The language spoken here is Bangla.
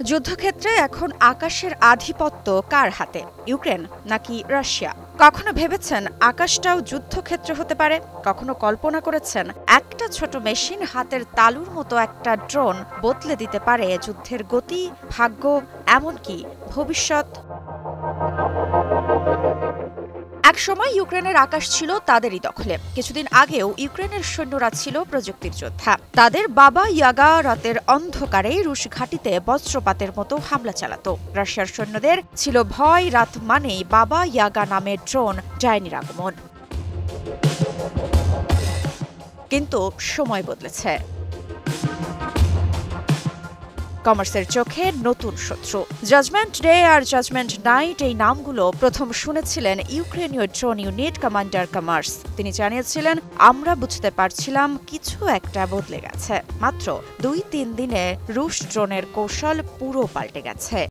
যুদ্ধক্ষেত্রে এখন আকাশের আধিপত্য কার হাতে, ইউক্রেন নাকি রাশিয়া? কখনো ভেবেছেন আকাশটাও যুদ্ধক্ষেত্র হতে পারে? কখনো কল্পনা করেছেন একটা ছোট মেশিন হাতের তালুর মতো একটা ড্রোন বদলে দিতে পারে যুদ্ধের গতি, ভাগ্য, এমনকি ভবিষ্যৎ? একসময় ইউক্রেনের আকাশ ছিল তাদেরই দখলে। কিছুদিন আগেও ইউক্রেনের সৈন্যরা ছিল প্রযুক্তির যোদ্ধা। তাদের বাবা ইয়াগা রাতের অন্ধকারে রুশ ঘাঁটিতে বজ্রপাতের মতো হামলা চালাতো। রাশিয়ার সৈন্যদের ছিল ভয়, রাত মানেই বাবা ইয়াগা নামের ড্রোন ডাইনির আগমন। কিন্তু সময় বদলেছে। কমার্সের চোখে নতুন শত্রু। জাজমেন্ট ডে আর জাজমেন্ট নাইট এই নামগুলো প্রথম শুনেছিলেন ইউক্রেনীয় ড্রোন ইউনিট কমান্ডার কমার্স। তিনি জানিয়েছিলেন, আমরা বুঝতে পারছিলাম কিছু একটা বদলে গেছে। মাত্র ২-৩ দিনে রুশ ড্রোনের কৌশল পুরো পাল্টে গেছে।